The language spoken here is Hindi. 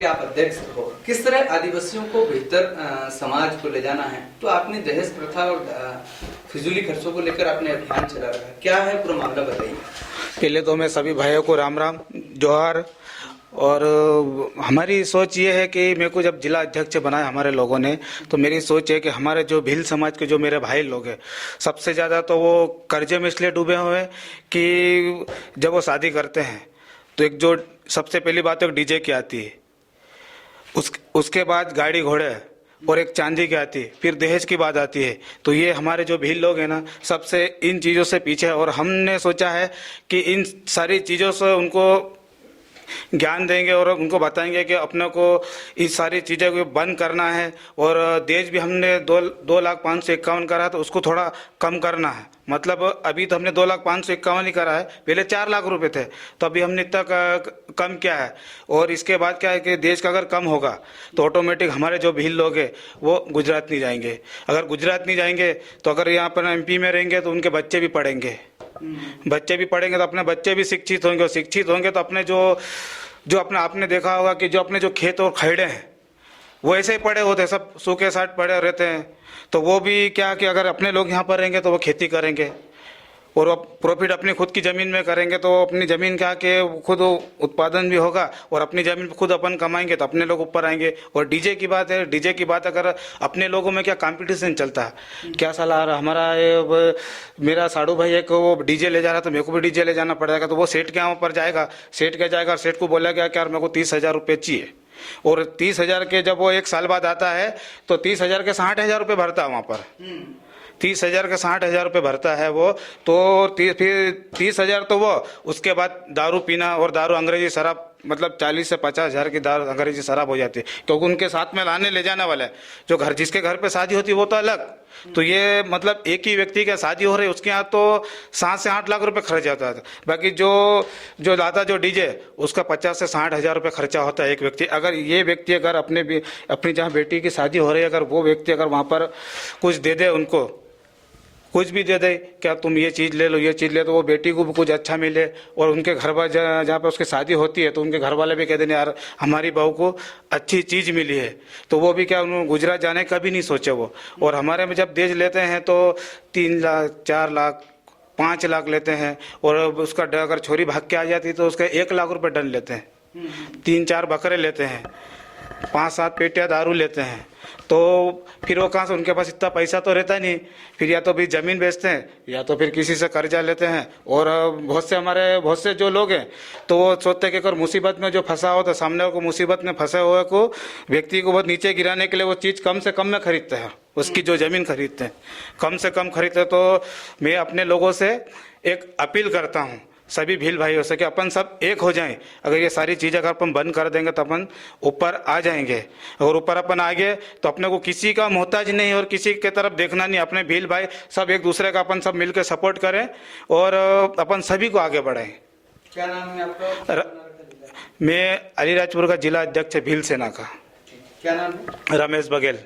आप अध्यक्ष हो, किस तरह आदिवासियों को बेहतर समाज को ले जाना है, तो आपने दहेज प्रथा और फिजूली खर्चों को लेकर आपने अभियान चला रखा है, क्या है पूरा मामला बताइए। पहले तो मैं सभी भाइयों को राम राम जोहार। और हमारी सोच ये है कि मेरे को जब जिला अध्यक्ष बनाया हमारे लोगों ने, तो मेरी सोच है कि हमारे जो भील समाज के जो मेरे भाई लोग हैं, सबसे ज़्यादा तो वो कर्जे में इसलिए डूबे हुए हैं कि जब वो शादी करते हैं तो एक जो सबसे पहली बात तो डीजे की आती है, उसके बाद गाड़ी घोड़े और एक चांदी की आती है, फिर दहेज की बात आती है। तो ये हमारे जो भील लोग हैं ना, सबसे इन चीज़ों से पीछे है। और हमने सोचा है कि इन सारी चीज़ों से उनको ज्ञान देंगे और उनको बताएंगे कि अपने को इस सारी चीज़ों को बंद करना है। और दहेज भी हमने 2,05,51 करा है, तो उसको थोड़ा कम करना है। मतलब अभी तो हमने 2,05,51 ही करा है, पहले 4 लाख रुपए थे, तो अभी हमने इतना कम किया है। और इसके बाद क्या है कि देश का अगर कम होगा तो ऑटोमेटिक हमारे जो भील लोग हैं वो गुजरात नहीं जाएंगे। अगर गुजरात नहीं जाएंगे तो अगर यहाँ पर एमपी में रहेंगे तो उनके बच्चे भी पढ़ेंगे, बच्चे भी पढ़ेंगे तो अपने बच्चे भी शिक्षित होंगे, और शिक्षित होंगे तो अपने जो अपने आपने देखा होगा कि जो अपने जो खेत और खैड़े हैं वो ऐसे ही पड़े होते हैं, सब सूखे साठ पड़े रहते हैं। तो वो भी क्या कि अगर अपने लोग यहाँ पर रहेंगे तो वो खेती करेंगे और वो प्रॉफिट अपनी खुद की ज़मीन में करेंगे, तो अपनी ज़मीन क्या कि खुद उत्पादन भी होगा और अपनी ज़मीन खुद अपन कमाएंगे तो अपने लोग ऊपर आएंगे। और डीजे की बात है, डीजे की बात अगर अपने लोगों में क्या कंपटीशन चलता है, क्या साला हमारा मेरा साड़ू भाई एक वो डीजे ले जा रहा, तो मेरे को भी डीजे ले जाना पड़ेगा। तो वो सेठ के यहाँ पर जाएगा, सेठ के जाएगा, सेठ को बोला गया कि यार मेरे को 30,000 रुपये चाहिए। और 30,000 के जब वो 1 साल बाद आता है तो 30,000 के 60,000 रुपये भरता है वहाँ पर। 30,000 के 60,000 रुपये भरता है वो। तो फिर 30,000 तो वो, उसके बाद दारू पीना और दारू अंग्रेजी शराब, मतलब 40 से 50,000 की दारू अंग्रेजी शराब हो जाती है, क्योंकि उनके साथ में लाने ले जाने वाला है। जो घर जिसके घर पे शादी होती है वो तो अलग। तो ये मतलब एक ही व्यक्ति की शादी हो रही है, उसके यहाँ तो 7 से 8 लाख रुपए खर्च जाता है। बाकी जो लाता जो डीजे, उसका 50 से 60,000 रुपये खर्चा होता है एक व्यक्ति। अगर ये व्यक्ति अगर अपनी जहाँ बेटी की शादी हो रही है, अगर वो व्यक्ति अगर वहाँ पर कुछ दे दे, उनको कुछ भी दे दे, क्या तुम ये चीज़ ले लो, ये चीज़ ले, तो वो बेटी को भी कुछ अच्छा मिले। और उनके घर वाले जहाँ पे उसकी शादी होती है तो उनके घर वाले भी कहते हैं यार हमारी बहू को अच्छी चीज़ मिली है, तो वो भी क्या उन्होंने गुजरात जाने का भी नहीं सोचे वो। और हमारे में जब दहेज लेते हैं तो 3 लाख 4 लाख 5 लाख लेते हैं। और उसका अगर छोरी भाग के आ जाती है तो उसका 1 लाख रुपये दंड लेते हैं, 3-4 बकरे लेते हैं, 5-7 पेटियाँ दारू लेते हैं। तो फिर वो कहाँ से, उनके पास इतना पैसा तो रहता नहीं, फिर या तो भी ज़मीन बेचते हैं या तो फिर किसी से कर्जा लेते हैं। और बहुत से जो लोग हैं तो वो सोचते हैं कि अगर मुसीबत में जो फंसा हो तो सामने को मुसीबत में फंसे हुए को व्यक्ति को बहुत नीचे गिराने के लिए वो चीज़ कम से कम में खरीदते हैं, उसकी जो ज़मीन खरीदते हैं कम से कम खरीदते। तो मैं अपने लोगों से एक अपील करता हूँ सभी भील भाइयों से कि अपन सब एक हो जाएं। अगर ये सारी चीज़ें अगर अपन बंद कर देंगे तो अपन ऊपर आ जाएंगे। अगर ऊपर अपन आ गए तो अपने को किसी का मोहताज नहीं और किसी के तरफ देखना नहीं। अपने भील भाई सब एक दूसरे का अपन सब मिलकर सपोर्ट करें और अपन सभी को आगे बढ़ाएं। क्या नाम है आपका? मैं अलीराजपुर का जिला अध्यक्ष भील सेना का। क्या नाम है? रमेश बघेल।